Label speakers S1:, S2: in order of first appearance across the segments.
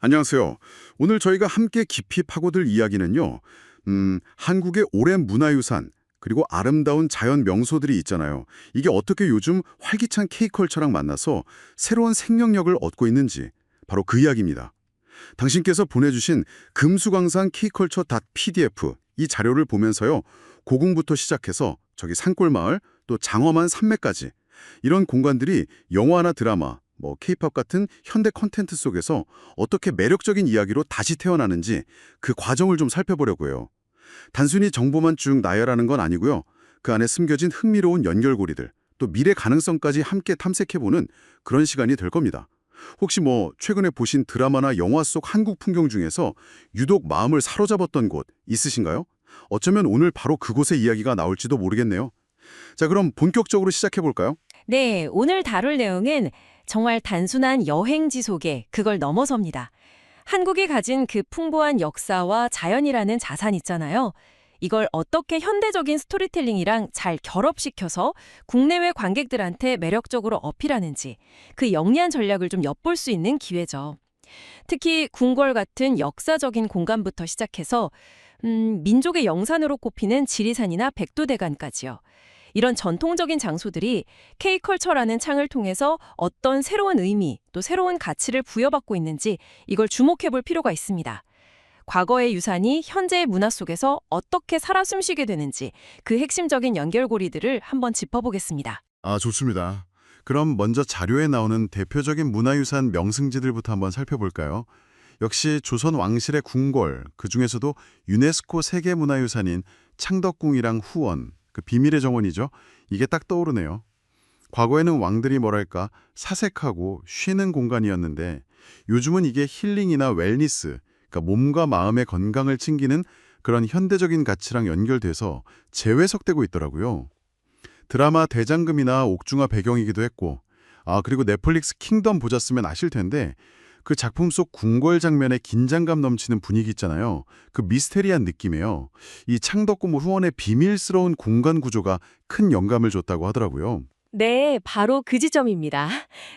S1: 안녕하세요. 오늘 저희가 함께 깊이 파고들 이야기는요. 한국의 오랜 문화유산 그리고 아름다운 자연 명소들이 있잖아요. 이게 어떻게 요즘 활기찬 K컬처랑 만나서 새로운 생명력을 얻고 있는지 바로 그 이야기입니다. 당신께서 보내주신 금수강산 K컬처 PDF 이 자료를 보면서요. 고궁부터 시작해서 저기 산골마을 또 장엄한 산맥까지 이런 공간들이 영화나 드라마 K-팝 같은 현대 콘텐츠 속에서 어떻게 매력적인 이야기로 다시 태어나는지 그 과정을 좀 살펴보려고요. 단순히 정보만 쭉 나열하는 건 아니고요. 그 안에 숨겨진 흥미로운 연결고리들, 또 미래 가능성까지 함께 탐색해보는 그런 시간이 될 겁니다. 혹시 최근에 보신 드라마나 영화 속 한국 풍경 중에서 유독 마음을 사로잡았던 곳 있으신가요? 어쩌면 오늘 바로 그곳의 이야기가 나올지도 모르겠네요. 자, 그럼 본격적으로 시작해볼까요?
S2: 네, 오늘 다룰 내용은 정말 단순한 여행지 소개, 그걸 넘어섭니다. 한국이 가진 그 풍부한 역사와 자연이라는 자산 있잖아요. 이걸 어떻게 현대적인 스토리텔링이랑 잘 결합시켜서 국내외 관객들한테 매력적으로 어필하는지 그 영리한 전략을 좀 엿볼 수 있는 기회죠. 특히 궁궐 같은 역사적인 공간부터 시작해서 민족의 영산으로 꼽히는 지리산이나 백두대간까지요. 이런 전통적인 장소들이 K컬처라는 창을 통해서 어떤 새로운 의미, 또 새로운 가치를 부여받고 있는지 이걸 주목해 볼 필요가 있습니다. 과거의 유산이 현재의 문화 속에서 어떻게 살아 숨쉬게 되는지 그 핵심적인 연결고리들을 한번 짚어보겠습니다.
S1: 아, 좋습니다. 그럼 먼저 자료에 나오는 대표적인 문화유산 명승지들부터 한번 살펴볼까요? 역시 조선 왕실의 궁궐, 그중에서도 유네스코 세계문화유산인 창덕궁이랑 후원, 그 비밀의 정원이죠. 이게 딱 떠오르네요. 과거에는 왕들이 사색하고 쉬는 공간이었는데 요즘은 이게 힐링이나 웰니스, 그러니까 몸과 마음의 건강을 챙기는 그런 현대적인 가치랑 연결돼서 재해석되고 있더라고요. 드라마 대장금이나 옥중화 배경이기도 했고, 그리고 넷플릭스 킹덤 보셨으면 아실 텐데 그 작품 속 궁궐 장면의 긴장감 넘치는 분위기 있잖아요. 그 미스테리한 느낌이에요. 이 창덕궁 후원의 비밀스러운 공간 구조가 큰 영감을 줬다고 하더라고요.
S2: 네, 바로 그 지점입니다.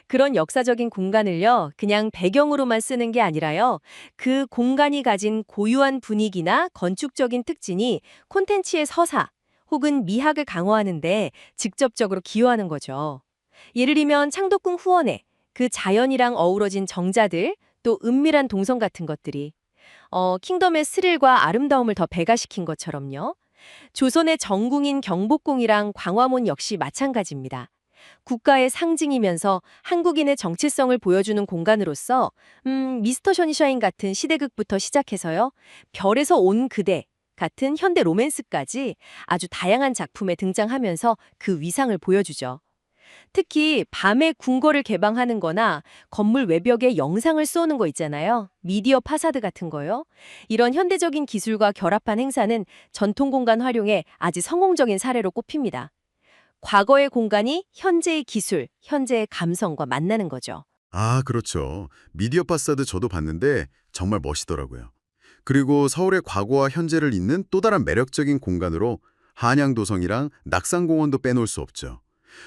S2: 그런 역사적인 공간을요, 그냥 배경으로만 쓰는 게 아니라요, 그 공간이 가진 고유한 분위기나 건축적인 특징이 콘텐츠의 서사 혹은 미학을 강화하는데 직접적으로 기여하는 거죠. 예를 들면 창덕궁 후원에 그 자연이랑 어우러진 정자들, 또 은밀한 동선 같은 것들이 킹덤의 스릴과 아름다움을 더 배가시킨 것처럼요. 조선의 정궁인 경복궁이랑 광화문 역시 마찬가지입니다. 국가의 상징이면서 한국인의 정체성을 보여주는 공간으로서 미스터 션샤인 같은 시대극부터 시작해서요. 별에서 온 그대 같은 현대 로맨스까지 아주 다양한 작품에 등장하면서 그 위상을 보여주죠. 특히 밤에 궁궐을 개방하는 거나 건물 외벽에 영상을 쏘는 거 있잖아요. 미디어 파사드 같은 거요. 이런 현대적인 기술과 결합한 행사는 전통 공간 활용에 아주 성공적인 사례로 꼽힙니다. 과거의 공간이 현재의 기술, 현재의 감성과 만나는 거죠.
S1: 아, 그렇죠. 미디어 파사드 저도 봤는데 정말 멋있더라고요. 그리고 서울의 과거와 현재를 잇는 또 다른 매력적인 공간으로 한양도성이랑 낙산공원도 빼놓을 수 없죠.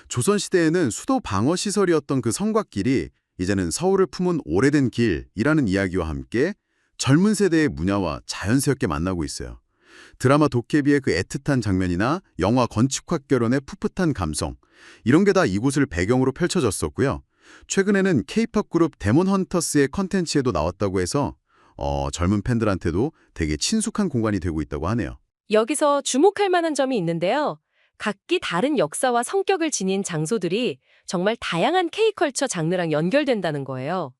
S1: 조선시대에는 수도 방어 시설이었던 그 성곽길이 이제는 서울을 품은 오래된 길이라는 이야기와 함께 젊은 세대의 문화와 자연스럽게 만나고 있어요. 드라마 도깨비의 그 애틋한 장면이나 영화 건축학 결혼의 풋풋한 감성, 이런 게 다 이곳을 배경으로 펼쳐졌었고요. 최근에는 K-팝 그룹 데몬 헌터스의 컨텐츠에도 나왔다고 해서 젊은 팬들한테도 되게 친숙한 공간이 되고 있다고 하네요.
S2: 여기서 주목할 만한 점이 있는데요. 각기 다른 역사와 성격을 지닌 장소들이 정말 다양한 K컬처 장르랑 연결된다는 거예요.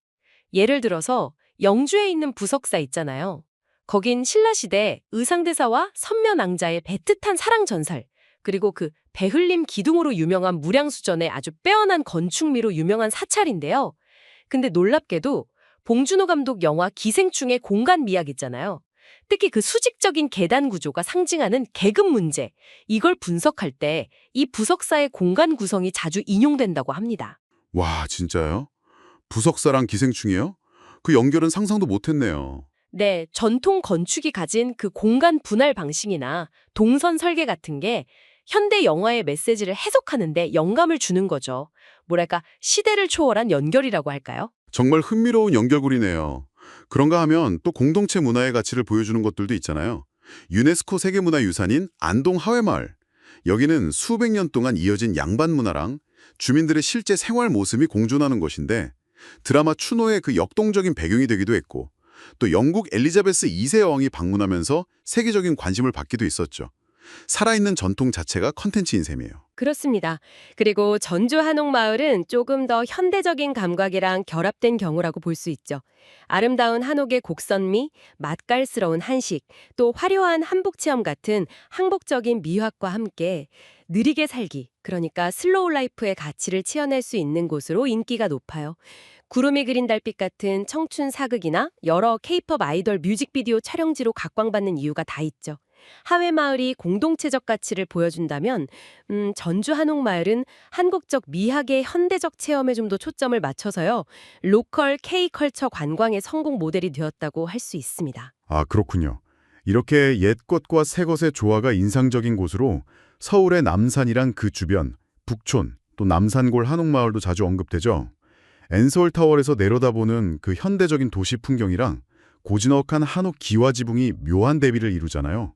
S2: 예를 들어서 영주에 있는 부석사 있잖아요. 거긴 신라시대 의상대사와 선면왕자의 배뜻한 사랑 전설, 그리고 그 배흘림 기둥으로 유명한 무량수전의 아주 빼어난 건축미로 유명한 사찰인데요. 근데 놀랍게도 봉준호 감독 영화 기생충의 공간 미학 있잖아요. 특히 그 수직적인 계단 구조가 상징하는 계급 문제, 이걸 분석할 때 이 부석사의 공간 구성이 자주 인용된다고 합니다.
S1: 와, 진짜요? 부석사랑 기생충이요? 그 연결은 상상도 못했네요.
S2: 네, 전통 건축이 가진 그 공간 분할 방식이나 동선 설계 같은 게 현대 영화의 메시지를 해석하는데 영감을 주는 거죠. 뭐랄까, 시대를 초월한 연결이라고 할까요?
S1: 정말 흥미로운 연결고리네요. 그런가 하면 또 공동체 문화의 가치를 보여주는 것들도 있잖아요. 유네스코 세계문화유산인 안동 하회마을. 여기는 수백 년 동안 이어진 양반 문화랑 주민들의 실제 생활 모습이 공존하는 곳인데 드라마 추노의 그 역동적인 배경이 되기도 했고 또 영국 엘리자베스 2세 여왕이 방문하면서 세계적인 관심을 받기도 했었죠. 살아있는 전통 자체가 컨텐츠인 셈이에요.
S2: 그렇습니다. 그리고 전주 한옥마을은 조금 더 현대적인 감각이랑 결합된 경우라고 볼 수 있죠. 아름다운 한옥의 곡선미, 맛깔스러운 한식, 또 화려한 한복 체험 같은 항복적인 미학과 함께 느리게 살기, 그러니까 슬로우 라이프의 가치를 체험할 수 있는 곳으로 인기가 높아요. 구름이 그린 달빛 같은 청춘 사극이나 여러 케이팝 아이돌 뮤직비디오 촬영지로 각광받는 이유가 다 있죠. 하회마을이 공동체적 가치를 보여준다면 전주 한옥마을은 한국적 미학의 현대적 체험에 좀 더 초점을 맞춰서요. 로컬 K컬처 관광의 성공 모델이 되었다고 할 수 있습니다.
S1: 아, 그렇군요. 이렇게 옛 것과 새 것의 조화가 인상적인 곳으로 서울의 남산이랑 그 주변, 북촌, 또 남산골 한옥마을도 자주 언급되죠. 엔서울타월에서 내려다보는 그 현대적인 도시 풍경이랑 고즈넉한 한옥 기와지붕이 묘한 대비를 이루잖아요.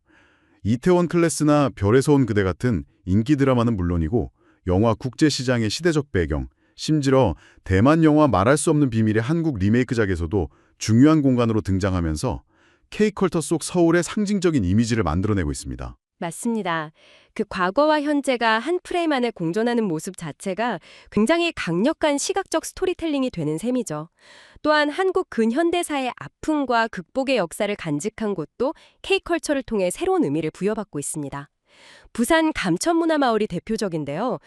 S1: 이태원 클래스나 별에서 온 그대 같은 인기 드라마는 물론이고 영화 국제시장의 시대적 배경, 심지어 대만 영화 말할 수 없는 비밀의 한국 리메이크작에서도 중요한 공간으로 등장하면서 K컬처 속 서울의 상징적인 이미지를 만들어내고 있습니다.
S2: 맞습니다. 그 과거와 현재가 한 프레임 안에 공존하는 모습 자체가 굉장히 강력한 시각적 스토리텔링이 되는 셈이죠. 또한 한국 근현대사의 아픔과 극복의 역사를 간직한 곳도 K컬처를 통해 새로운 의미를 부여받고 있습니다. 부산 감천문화마을이 대표적인데요.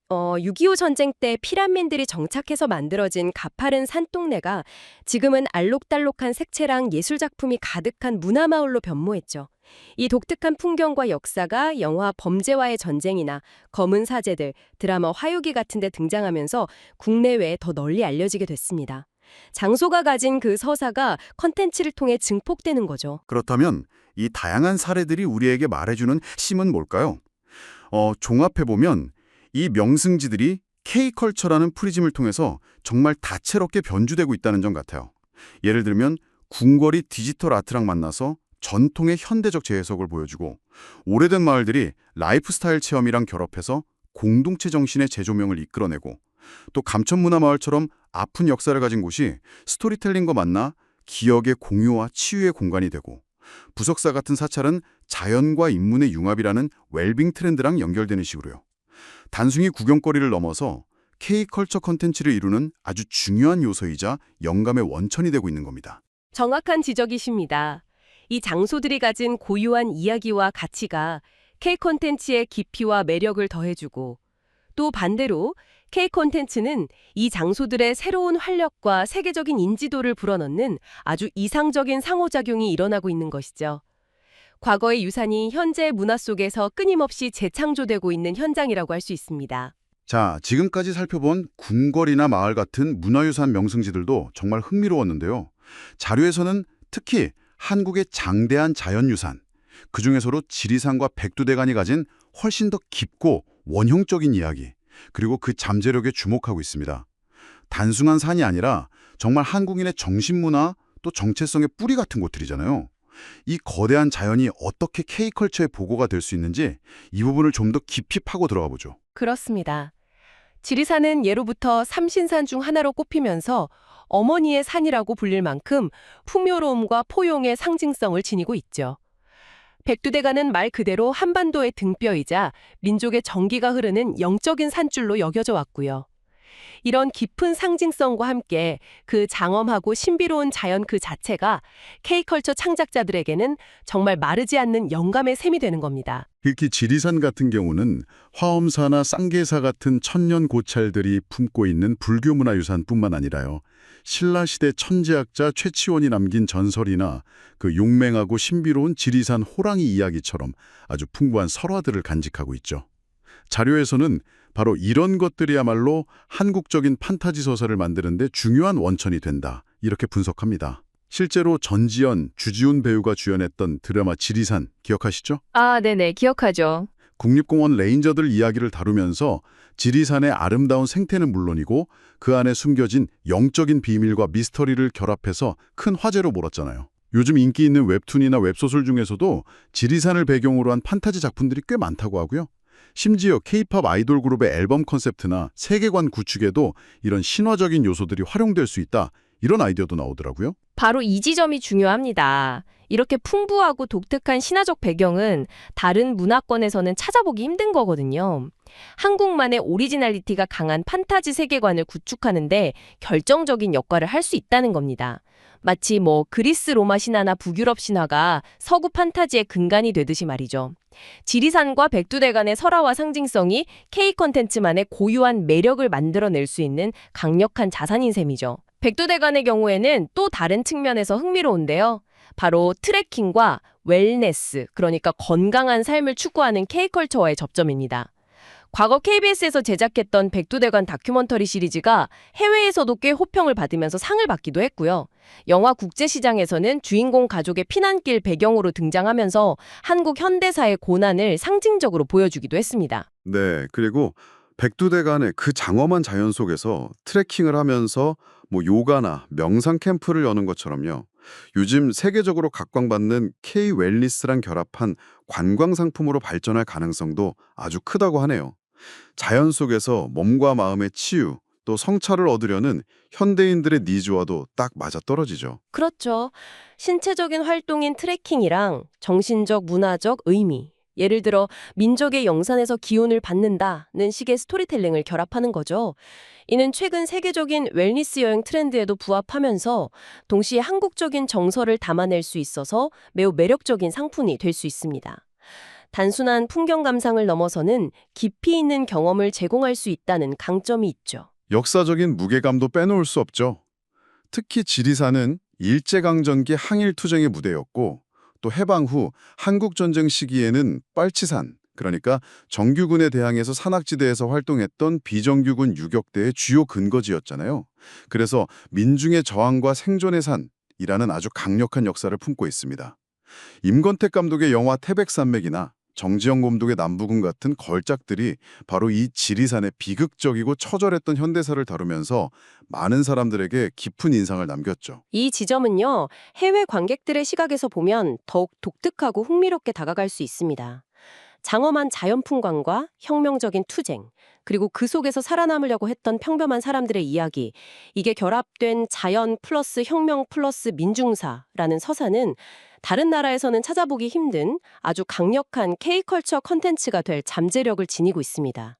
S2: 6.25 전쟁 때 피란민들이 정착해서 만들어진 가파른 산동네가 지금은 알록달록한 색채랑 예술작품이 가득한 문화마을로 변모했죠. 이 독특한 풍경과 역사가 영화 범죄와의 전쟁이나 검은 사제들, 드라마 화요기 같은 데 등장하면서 국내외에 더 널리 알려지게 됐습니다. 장소가 가진 그 서사가 컨텐츠를 통해 증폭되는 거죠.
S1: 그렇다면 이 다양한 사례들이 우리에게 말해주는 핵심은 뭘까요? 종합해보면 이 명승지들이 K컬처라는 프리즘을 통해서 정말 다채롭게 변주되고 있다는 점 같아요. 예를 들면 궁궐이 디지털 아트랑 만나서 전통의 현대적 재해석을 보여주고 오래된 마을들이 라이프스타일 체험이랑 결합해서 공동체 정신의 재조명을 이끌어내고 또 감천문화마을처럼 아픈 역사를 가진 곳이 스토리텔링과 만나 기억의 공유와 치유의 공간이 되고 부석사 같은 사찰은 자연과 인문의 융합이라는 웰빙 트렌드랑 연결되는 식으로요. 단순히 구경거리를 넘어서 K컬처 컨텐츠를 이루는 아주 중요한 요소이자 영감의 원천이 되고 있는 겁니다.
S2: 정확한 지적이십니다. 이 장소들이 가진 고유한 이야기와 가치가 K콘텐츠의 깊이와 매력을 더해주고 또 반대로 K콘텐츠는 이 장소들의 새로운 활력과 세계적인 인지도를 불어넣는 아주 이상적인 상호작용이 일어나고 있는 것이죠. 과거의 유산이 현재의 문화 속에서 끊임없이 재창조되고 있는 현장이라고 할 수 있습니다.
S1: 자, 지금까지 살펴본 궁궐이나 마을 같은 문화유산 명승지들도 정말 흥미로웠는데요. 자료에서는 특히 한국의 장대한 자연유산, 그중에서도 지리산과 백두대간이 가진 훨씬 더 깊고 원형적인 이야기, 그리고 그 잠재력에 주목하고 있습니다. 단순한 산이 아니라 정말 한국인의 정신문화 또 정체성의 뿌리 같은 곳들이잖아요. 이 거대한 자연이 어떻게 K컬처의 보고가 될 수 있는지 이 부분을 좀 더 깊이 파고 들어가 보죠.
S2: 그렇습니다. 지리산은 예로부터 삼신산 중 하나로 꼽히면서 어머니의 산이라고 불릴 만큼 풍요로움과 포용의 상징성을 지니고 있죠. 백두대간은 말 그대로 한반도의 등뼈이자 민족의 정기가 흐르는 영적인 산줄로 여겨져 왔고요. 이런 깊은 상징성과 함께 그 장엄하고 신비로운 자연 그 자체가 K컬처 창작자들에게는 정말 마르지 않는 영감의 샘이 되는 겁니다.
S1: 특히 지리산 같은 경우는 화엄사나 쌍계사 같은 천년 고찰들이 품고 있는 불교 문화유산뿐만 아니라요. 신라시대 천재학자 최치원이 남긴 전설이나 그 용맹하고 신비로운 지리산 호랑이 이야기처럼 아주 풍부한 설화들을 간직하고 있죠. 자료에서는 바로 이런 것들이야말로 한국적인 판타지 소설을 만드는 데 중요한 원천이 된다. 이렇게 분석합니다. 실제로 전지현, 주지훈 배우가 주연했던 드라마 지리산 기억하시죠?
S2: 아, 네네. 기억하죠.
S1: 국립공원 레인저들 이야기를 다루면서 지리산의 아름다운 생태는 물론이고 그 안에 숨겨진 영적인 비밀과 미스터리를 결합해서 큰 화제로 몰았잖아요. 요즘 인기 있는 웹툰이나 웹소설 중에서도 지리산을 배경으로 한 판타지 작품들이 꽤 많다고 하고요. 심지어 K-팝 아이돌 그룹의 앨범 컨셉트나 세계관 구축에도 이런 신화적인 요소들이 활용될 수 있다. 이런 아이디어도 나오더라고요.
S2: 바로 이 지점이 중요합니다. 이렇게 풍부하고 독특한 신화적 배경은 다른 문화권에서는 찾아보기 힘든 거거든요. 한국만의 오리지널리티가 강한 판타지 세계관을 구축하는데 결정적인 역할을 할 수 있다는 겁니다. 마치 그리스 로마 신화나 북유럽 신화가 서구 판타지의 근간이 되듯이 말이죠. 지리산과 백두대간의 설화와 상징성이 K 콘텐츠만의 고유한 매력을 만들어낼 수 있는 강력한 자산인 셈이죠. 백두대간의 경우에는 또 다른 측면에서 흥미로운데요. 바로 트레킹과 웰네스, 그러니까 건강한 삶을 추구하는 K컬처와의 접점입니다. 과거 KBS에서 제작했던 백두대간 다큐멘터리 시리즈가 해외에서도 꽤 호평을 받으면서 상을 받기도 했고요. 영화 국제시장에서는 주인공 가족의 피난길 배경으로 등장하면서 한국 현대사의 고난을 상징적으로 보여주기도 했습니다.
S1: 네, 그리고 백두대간의 그 장엄한 자연 속에서 트레킹을 하면서 요가나 명상 캠프를 여는 것처럼요. 요즘 세계적으로 각광받는 K-웰니스랑 결합한 관광 상품으로 발전할 가능성도 아주 크다고 하네요. 자연 속에서 몸과 마음의 치유, 또 성찰을 얻으려는 현대인들의 니즈와도 딱 맞아떨어지죠.
S2: 그렇죠. 신체적인 활동인 트레킹이랑 정신적, 문화적 의미. 예를 들어 민족의 영산에서 기운을 받는다는 식의 스토리텔링을 결합하는 거죠. 이는 최근 세계적인 웰니스 여행 트렌드에도 부합하면서 동시에 한국적인 정서를 담아낼 수 있어서 매우 매력적인 상품이 될 수 있습니다. 단순한 풍경 감상을 넘어서는 깊이 있는 경험을 제공할 수 있다는 강점이 있죠.
S1: 역사적인 무게감도 빼놓을 수 없죠. 특히 지리산은 일제강점기 항일투쟁의 무대였고 또 해방 후 한국전쟁 시기에는 빨치산, 그러니까 정규군에 대항해서 산악지대에서 활동했던 비정규군 유격대의 주요 근거지였잖아요. 그래서 민중의 저항과 생존의 산이라는 아주 강력한 역사를 품고 있습니다. 임권택 감독의 영화 태백산맥이나 정지영 감독의 남부군 같은 걸작들이 바로 이 지리산의 비극적이고 처절했던 현대사를 다루면서 많은 사람들에게 깊은 인상을 남겼죠.
S2: 이 지점은요, 해외 관객들의 시각에서 보면 더욱 독특하고 흥미롭게 다가갈 수 있습니다. 장엄한 자연풍광과 혁명적인 투쟁, 그리고 그 속에서 살아남으려고 했던 평범한 사람들의 이야기, 이게 결합된 자연 플러스 혁명 플러스 민중사라는 서사는 다른 나라에서는 찾아보기 힘든 아주 강력한 K컬처 컨텐츠가 될 잠재력을 지니고 있습니다.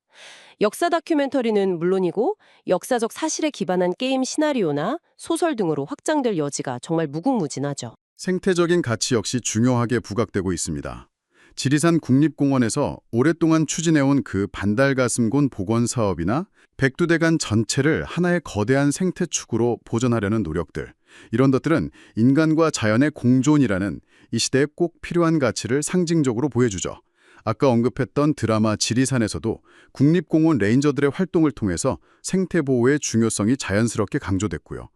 S2: 역사 다큐멘터리는 물론이고 역사적 사실에 기반한 게임 시나리오나 소설 등으로 확장될 여지가 정말 무궁무진하죠.
S1: 생태적인 가치 역시 중요하게 부각되고 있습니다. 지리산 국립공원에서 오랫동안 추진해온 그 반달가슴곤 복원 사업이나 백두대간 전체를 하나의 거대한 생태축으로 보존하려는 노력들, 이런 것들은 인간과 자연의 공존이라는 이 시대에 꼭 필요한 가치를 상징적으로 보여주죠. 아까 언급했던 드라마 지리산에서도 국립공원 레인저들의 활동을 통해서 생태보호의 중요성이 자연스럽게 강조됐고요.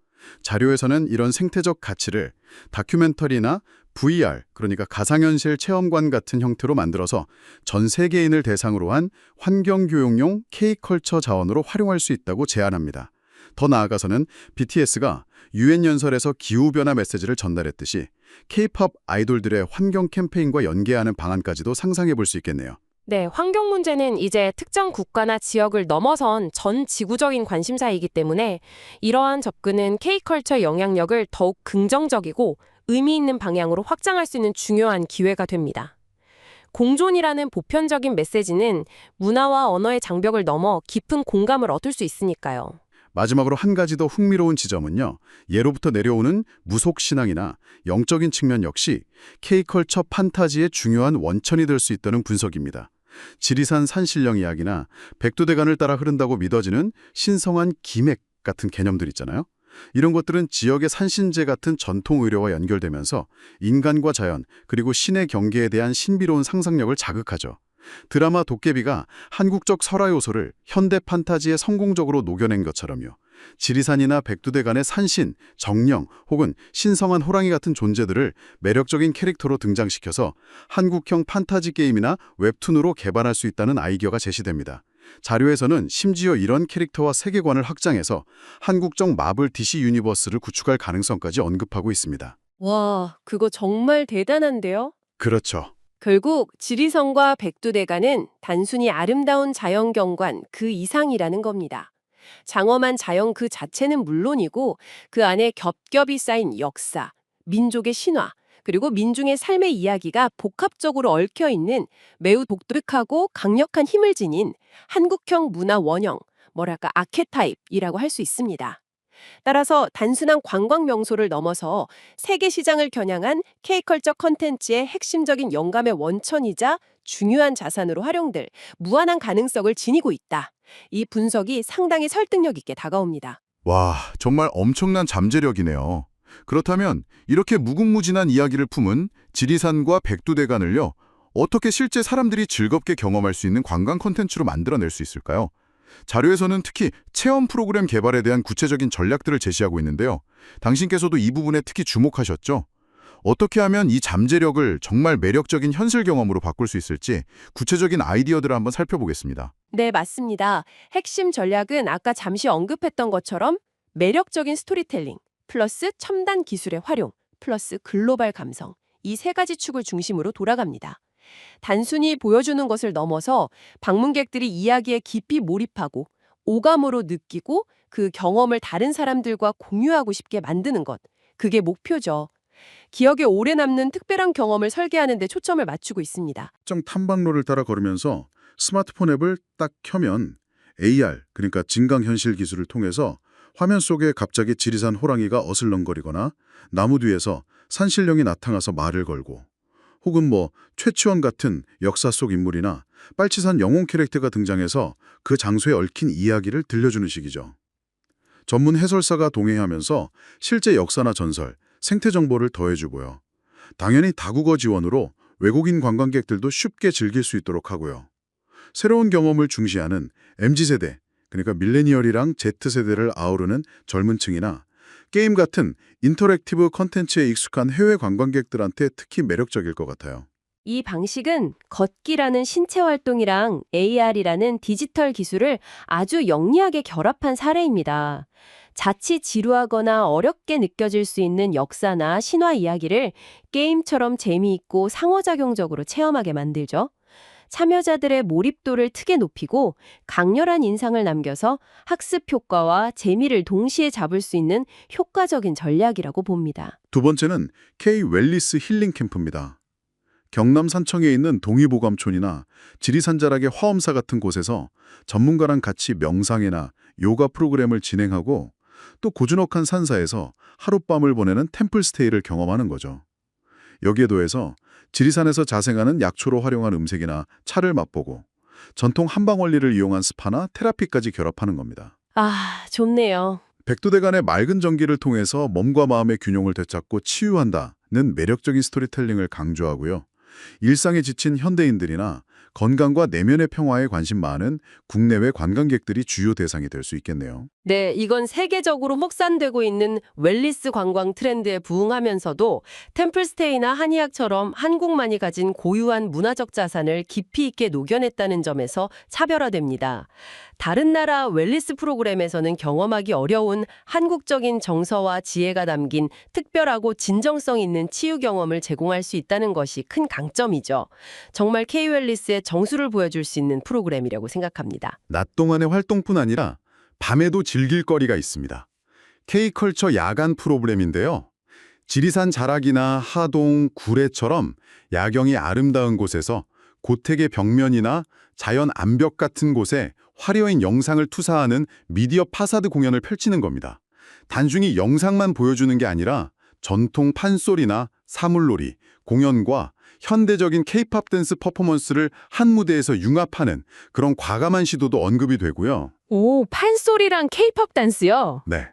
S1: 자료에서는 이런 생태적 가치를 다큐멘터리나 VR, 그러니까 가상현실 체험관 같은 형태로 만들어서 전 세계인을 대상으로 한 환경교육용 K컬처 자원으로 활용할 수 있다고 제안합니다. 더 나아가서는 BTS가 UN 연설에서 기후변화 메시지를 전달했듯이 K-팝 아이돌들의 환경 캠페인과 연계하는 방안까지도 상상해 볼 수 있겠네요.
S3: 네, 환경 문제는 이제 특정 국가나 지역을 넘어선 전 지구적인 관심사이기 때문에 이러한 접근은 K컬처의 영향력을 더욱 긍정적이고 의미 있는 방향으로 확장할 수 있는 중요한 기회가 됩니다. 공존이라는 보편적인 메시지는 문화와 언어의 장벽을 넘어 깊은 공감을 얻을 수 있으니까요.
S1: 마지막으로 한 가지 더 흥미로운 지점은요. 예로부터 내려오는 무속신앙이나 영적인 측면 역시 K컬처 판타지의 중요한 원천이 될 수 있다는 분석입니다. 지리산 산신령 이야기나 백두대간을 따라 흐른다고 믿어지는 신성한 기맥 같은 개념들 있잖아요. 이런 것들은 지역의 산신제 같은 전통 의료와 연결되면서 인간과 자연, 그리고 신의 경계에 대한 신비로운 상상력을 자극하죠. 드라마 도깨비가 한국적 설화 요소를 현대 판타지에 성공적으로 녹여낸 것처럼요. 지리산이나 백두대 간의 산신, 정령 혹은 신성한 호랑이 같은 존재들을 매력적인 캐릭터로 등장시켜서 한국형 판타지 게임이나 웹툰으로 개발할 수 있다는 아이디어가 제시됩니다. 자료에서는 심지어 이런 캐릭터와 세계관을 확장해서 한국적 마블 DC 유니버스를 구축할 가능성까지 언급하고 있습니다.
S3: 와, 그거 정말 대단한데요?
S1: 그렇죠.
S3: 결국 지리산과 백두대간은 단순히 아름다운 자연경관 그 이상이라는 겁니다. 장엄한 자연 그 자체는 물론이고 그 안에 겹겹이 쌓인 역사, 민족의 신화, 그리고 민중의 삶의 이야기가 복합적으로 얽혀 있는 매우 독특하고 강력한 힘을 지닌 한국형 문화 원형, 뭐랄까 아케타입이라고 할 수 있습니다. 따라서 단순한 관광 명소를 넘어서 세계 시장을 겨냥한 K컬처 컨텐츠의 핵심적인 영감의 원천이자 중요한 자산으로 활용될 무한한 가능성을 지니고 있다. 이 분석이 상당히 설득력 있게 다가옵니다.
S1: 와, 정말 엄청난 잠재력이네요. 그렇다면 이렇게 무궁무진한 이야기를 품은 지리산과 백두대간을요, 어떻게 실제 사람들이 즐겁게 경험할 수 있는 관광 콘텐츠로 만들어낼 수 있을까요? 자료에서는 특히 체험 프로그램 개발에 대한 구체적인 전략들을 제시하고 있는데요. 당신께서도 이 부분에 특히 주목하셨죠? 어떻게 하면 이 잠재력을 정말 매력적인 현실 경험으로 바꿀 수 있을지 구체적인 아이디어들을 한번 살펴보겠습니다.
S3: 네, 맞습니다. 핵심 전략은 아까 잠시 언급했던 것처럼 매력적인 스토리텔링, 플러스 첨단 기술의 활용, 플러스 글로벌 감성, 이 세 가지 축을 중심으로 돌아갑니다. 단순히 보여주는 것을 넘어서 방문객들이 이야기에 깊이 몰입하고 오감으로 느끼고 그 경험을 다른 사람들과 공유하고 싶게 만드는 것. 그게 목표죠. 기억에 오래 남는 특별한 경험을 설계하는 데 초점을 맞추고 있습니다.
S1: 특정 탐방로를 따라 걸으면서 스마트폰 앱을 딱 켜면 AR, 그러니까 증강현실 기술을 통해서 화면 속에 갑자기 지리산 호랑이가 어슬렁거리거나 나무 뒤에서 산신령이 나타나서 말을 걸고 혹은 최치원 같은 역사 속 인물이나 빨치산 영웅 캐릭터가 등장해서 그 장소에 얽힌 이야기를 들려주는 식이죠. 전문 해설사가 동행하면서 실제 역사나 전설, 생태 정보를 더해주고요. 당연히 다국어 지원으로 외국인 관광객들도 쉽게 즐길 수 있도록 하고요. 새로운 경험을 중시하는 MZ세대, 그러니까 밀레니얼이랑 Z세대를 아우르는 젊은 층이나 게임 같은 인터랙티브 컨텐츠에 익숙한 해외 관광객들한테 특히 매력적일 것 같아요.
S2: 이 방식은 걷기라는 신체 활동이랑 AR이라는 디지털 기술을 아주 영리하게 결합한 사례입니다. 자칫 지루하거나 어렵게 느껴질 수 있는 역사나 신화 이야기를 게임처럼 재미있고 상호작용적으로 체험하게 만들죠. 참여자들의 몰입도를 크게 높이고 강렬한 인상을 남겨서 학습 효과와 재미를 동시에 잡을 수 있는 효과적인 전략이라고 봅니다.
S1: 두 번째는 K 웰리스 힐링 캠프입니다. 경남 산청에 있는 동의보감촌이나 지리산 자락의 화엄사 같은 곳에서 전문가랑 같이 명상이나 요가 프로그램을 진행하고 또 고즈넉한 산사에서 하룻밤을 보내는 템플스테이를 경험하는 거죠. 여기에 더해서 지리산에서 자생하는 약초로 활용한 음색이나 차를 맛보고 전통 한방 원리를 이용한 스파나 테라피까지 결합하는 겁니다.
S2: 아, 좋네요.
S1: 백두대간의 맑은 전기를 통해서 몸과 마음의 균형을 되찾고 치유한다는 매력적인 스토리텔링을 강조하고요. 일상에 지친 현대인들이나 건강과 내면의 평화에 관심 많은 국내외 관광객들이 주요 대상이 될 수 있겠네요.
S3: 네, 이건 세계적으로 확산되고 있는 웰니스 관광 트렌드에 부응하면서도 템플스테이나 한의학처럼 한국만이 가진 고유한 문화적 자산을 깊이 있게 녹여냈다는 점에서 차별화됩니다. 다른 나라 웰니스 프로그램에서는 경험하기 어려운 한국적인 정서와 지혜가 담긴 특별하고 진정성 있는 치유 경험을 제공할 수 있다는 것이 큰 강점이죠. 정말 K-웰니스의 정수를 보여줄 수 있는 프로그램이라고 생각합니다.
S1: 낮 동안의 활동뿐 아니라 밤에도 즐길 거리가 있습니다. K컬처 야간 프로그램인데요. 지리산 자락이나 하동, 구례처럼 야경이 아름다운 곳에서 고택의 벽면이나 자연 암벽 같은 곳에 화려한 영상을 투사하는 미디어 파사드 공연을 펼치는 겁니다. 단순히 영상만 보여주는 게 아니라 전통 판소리나 사물놀이, 공연과 현대적인 K-팝 댄스 퍼포먼스를 한 무대에서 융합하는 그런 과감한 시도도 언급이 되고요.
S3: 오, 판소리랑 K-팝 댄스요?
S1: 네.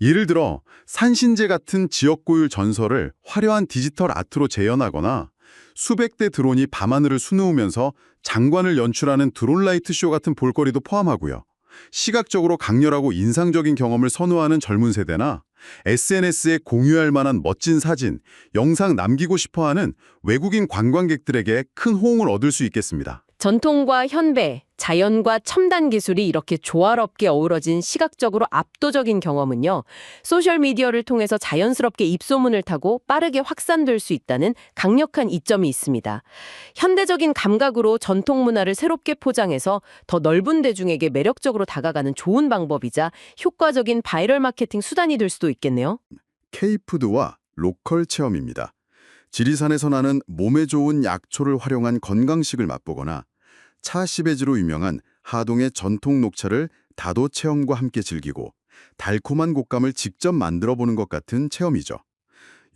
S1: 예를 들어 산신제 같은 지역 고유 전설을 화려한 디지털 아트로 재현하거나 수백 대 드론이 밤하늘을 수놓으면서 장관을 연출하는 드론 라이트 쇼 같은 볼거리도 포함하고요. 시각적으로 강렬하고 인상적인 경험을 선호하는 젊은 세대나 SNS에 공유할 만한 멋진 사진, 영상 남기고 싶어하는 외국인 관광객들에게 큰 호응을 얻을 수 있겠습니다.
S3: 전통과 현대, 자연과 첨단 기술이 이렇게 조화롭게 어우러진 시각적으로 압도적인 경험은요, 소셜미디어를 통해서 자연스럽게 입소문을 타고 빠르게 확산될 수 있다는 강력한 이점이 있습니다. 현대적인 감각으로 전통 문화를 새롭게 포장해서 더 넓은 대중에게 매력적으로 다가가는 좋은 방법이자 효과적인 바이럴 마케팅 수단이 될 수도 있겠네요.
S1: K푸드와 로컬 체험입니다. 지리산에서 나는 몸에 좋은 약초를 활용한 건강식을 맛보거나 차시베지로 유명한 하동의 전통 녹차를 다도 체험과 함께 즐기고 달콤한 곶감을 직접 만들어보는 것 같은 체험이죠.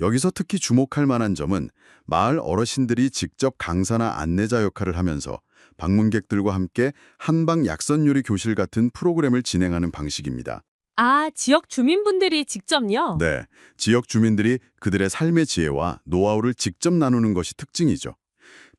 S1: 여기서 특히 주목할 만한 점은 마을 어르신들이 직접 강사나 안내자 역할을 하면서 방문객들과 함께 한방 약선 요리 교실 같은 프로그램을 진행하는 방식입니다.
S2: 아, 지역 주민분들이 직접요?
S1: 네, 지역 주민들이 그들의 삶의 지혜와 노하우를 직접 나누는 것이 특징이죠.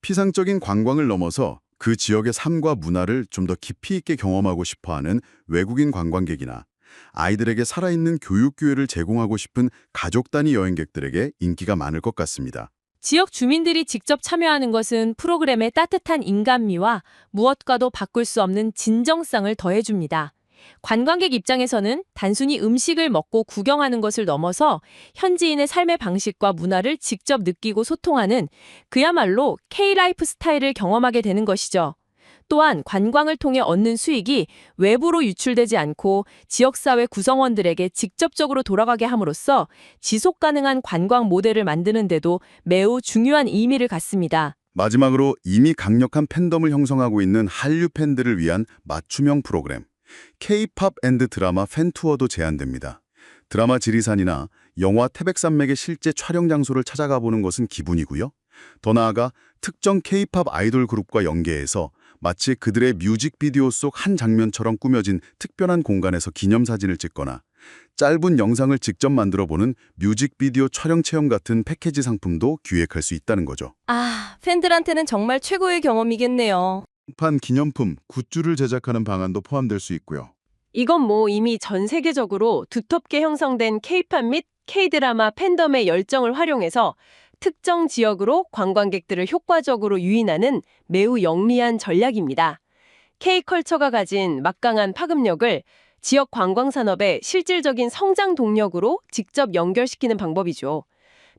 S1: 피상적인 관광을 넘어서 그 지역의 삶과 문화를 좀 더 깊이 있게 경험하고 싶어하는 외국인 관광객이나 아이들에게 살아있는 교육 기회를 제공하고 싶은 가족 단위 여행객들에게 인기가 많을 것 같습니다.
S2: 지역 주민들이 직접 참여하는 것은 프로그램의 따뜻한 인간미와 무엇과도 바꿀 수 없는 진정성을 더해줍니다. 관광객 입장에서는 단순히 음식을 먹고 구경하는 것을 넘어서 현지인의 삶의 방식과 문화를 직접 느끼고 소통하는 그야말로 K-라이프 스타일을 경험하게 되는 것이죠. 또한 관광을 통해 얻는 수익이 외부로 유출되지 않고 지역사회 구성원들에게 직접적으로 돌아가게 함으로써 지속 가능한 관광 모델을 만드는 데도 매우 중요한 의미를 갖습니다.
S1: 마지막으로 이미 강력한 팬덤을 형성하고 있는 한류 팬들을 위한 맞춤형 프로그램 K-팝 앤드 드라마 팬투어도 제안됩니다. 드라마 지리산이나 영화 태백산맥의 실제 촬영 장소를 찾아가 보는 것은 기본이고요. 더 나아가 특정 K-팝 아이돌 그룹과 연계해서 마치 그들의 뮤직비디오 속 한 장면처럼 꾸며진 특별한 공간에서 기념사진을 찍거나 짧은 영상을 직접 만들어보는 뮤직비디오 촬영 체험 같은 패키지 상품도 기획할 수 있다는 거죠.
S2: 아, 팬들한테는 정말 최고의 경험이겠네요.
S1: 판 기념품, 굿즈를 제작하는 방안도 포함될 수 있고요.
S2: 이건 뭐 이미 전 세계적으로 두텁게 형성된 K-팝 및 K-드라마 팬덤의 열정을 활용해서 특정 지역으로 관광객들을 효과적으로 유인하는 매우 영리한 전략입니다. K-컬처가 가진 막강한 파급력을 지역 관광산업의 실질적인 성장 동력으로 직접 연결시키는 방법이죠.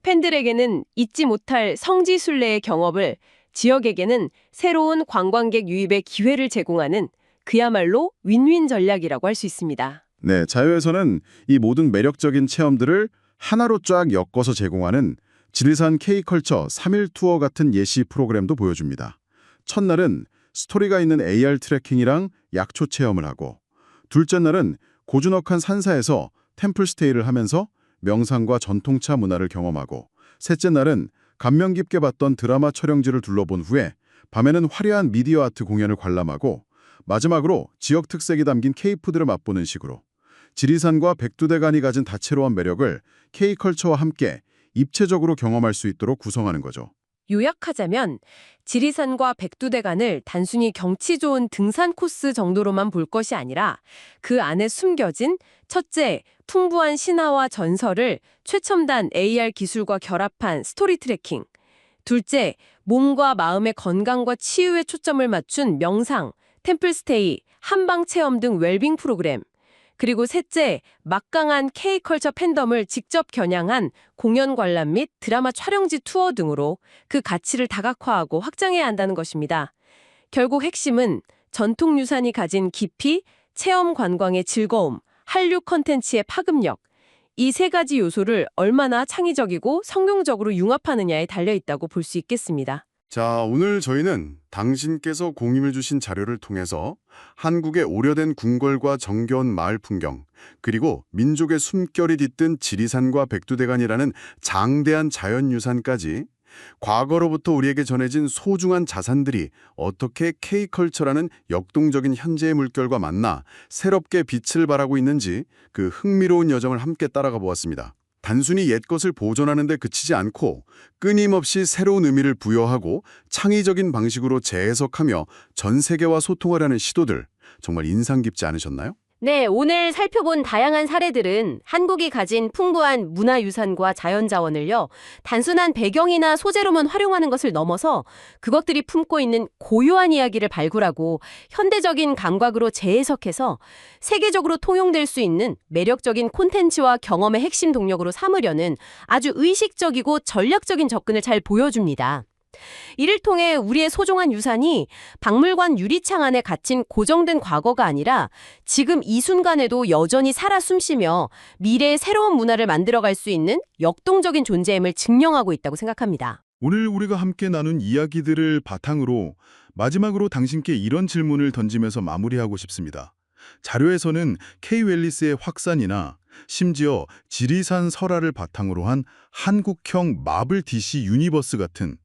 S2: 팬들에게는 잊지 못할 성지순례의 경험을, 지역에게는 새로운 관광객 유입의 기회를 제공하는 그야말로 윈윈 전략이라고 할 수 있습니다.
S1: 네, 자유에서는 이 모든 매력적인 체험들을 하나로 쫙 엮어서 제공하는 지리산 K컬처 3일 투어 같은 예시 프로그램도 보여줍니다. 첫날은 스토리가 있는 AR 트레킹이랑 약초 체험을 하고, 둘째 날은 고즈넉한 산사에서 템플 스테이를 하면서 명상과 전통차 문화를 경험하고, 셋째 날은 감명 깊게 봤던 드라마 촬영지를 둘러본 후에 밤에는 화려한 미디어 아트 공연을 관람하고, 마지막으로 지역 특색이 담긴 K푸드를 맛보는 식으로 지리산과 백두대간이 가진 다채로운 매력을 K컬처와 함께 입체적으로 경험할 수 있도록 구성하는 거죠.
S2: 요약하자면 지리산과 백두대간을 단순히 경치 좋은 등산 코스 정도로만 볼 것이 아니라 그 안에 숨겨진 첫째, 풍부한 신화와 전설을 최첨단 AR 기술과 결합한 스토리 트래킹, 둘째, 몸과 마음의 건강과 치유에 초점을 맞춘 명상, 템플스테이, 한방 체험 등 웰빙 프로그램, 그리고 셋째, 막강한 K컬처 팬덤을 직접 겨냥한 공연 관람 및 드라마 촬영지 투어 등으로 그 가치를 다각화하고 확장해야 한다는 것입니다. 결국 핵심은 전통 유산이 가진 깊이, 체험 관광의 즐거움, 한류 콘텐츠의 파급력, 이 세 가지 요소를 얼마나 창의적이고 성용적으로 융합하느냐에 달려있다고 볼 수 있겠습니다.
S1: 자, 오늘 저희는 당신께서 공유해 주신 자료를 통해서 한국의 오래된 궁궐과 정겨운 마을 풍경, 그리고 민족의 숨결이 깃든 지리산과 백두대간이라는 장대한 자연유산까지 과거로부터 우리에게 전해진 소중한 자산들이 어떻게 K컬처라는 역동적인 현재의 물결과 만나 새롭게 빛을 발하고 있는지 그 흥미로운 여정을 함께 따라가 보았습니다. 단순히 옛것을 보존하는 데 그치지 않고 끊임없이 새로운 의미를 부여하고 창의적인 방식으로 재해석하며 전 세계와 소통하려는 시도들, 정말 인상 깊지 않으셨나요?
S4: 네, 오늘 살펴본 다양한 사례들은 한국이 가진 풍부한 문화유산과 자연자원을요, 단순한 배경이나 소재로만 활용하는 것을 넘어서 그것들이 품고 있는 고유한 이야기를 발굴하고 현대적인 감각으로 재해석해서 세계적으로 통용될 수 있는 매력적인 콘텐츠와 경험의 핵심 동력으로 삼으려는 아주 의식적이고 전략적인 접근을 잘 보여줍니다. 이를 통해 우리의 소중한 유산이 박물관 유리창 안에 갇힌 고정된 과거가 아니라 지금 이 순간에도 여전히 살아 숨쉬며 미래의 새로운 문화를 만들어갈 수 있는 역동적인 존재임을 증명하고 있다고 생각합니다.
S1: 오늘 우리가 함께 나눈 이야기들을 바탕으로 마지막으로 당신께 이런 질문을 던지면서 마무리하고 싶습니다. 자료에서는 K 웰리스의 확산이나 심지어 지리산 설화를 바탕으로 한 한국형 마블 DC 유니버스 같은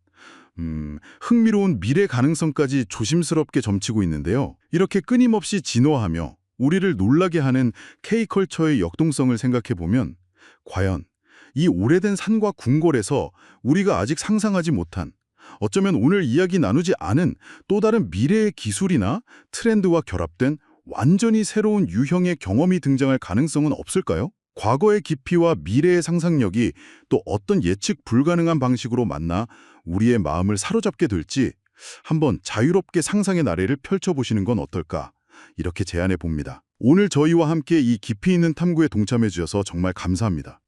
S1: 흥미로운 미래 가능성까지 조심스럽게 점치고 있는데요. 이렇게 끊임없이 진화하며 우리를 놀라게 하는 K컬처의 역동성을 생각해보면 과연 이 오래된 산과 궁궐에서 우리가 아직 상상하지 못한, 어쩌면 오늘 이야기 나누지 않은 또 다른 미래의 기술이나 트렌드와 결합된 완전히 새로운 유형의 경험이 등장할 가능성은 없을까요? 과거의 깊이와 미래의 상상력이 또 어떤 예측 불가능한 방식으로 만나 우리의 마음을 사로잡게 될지 한번 자유롭게 상상의 나래를 펼쳐보시는 건 어떨까? 이렇게 제안해 봅니다. 오늘 저희와 함께 이 깊이 있는 탐구에 동참해 주셔서 정말 감사합니다.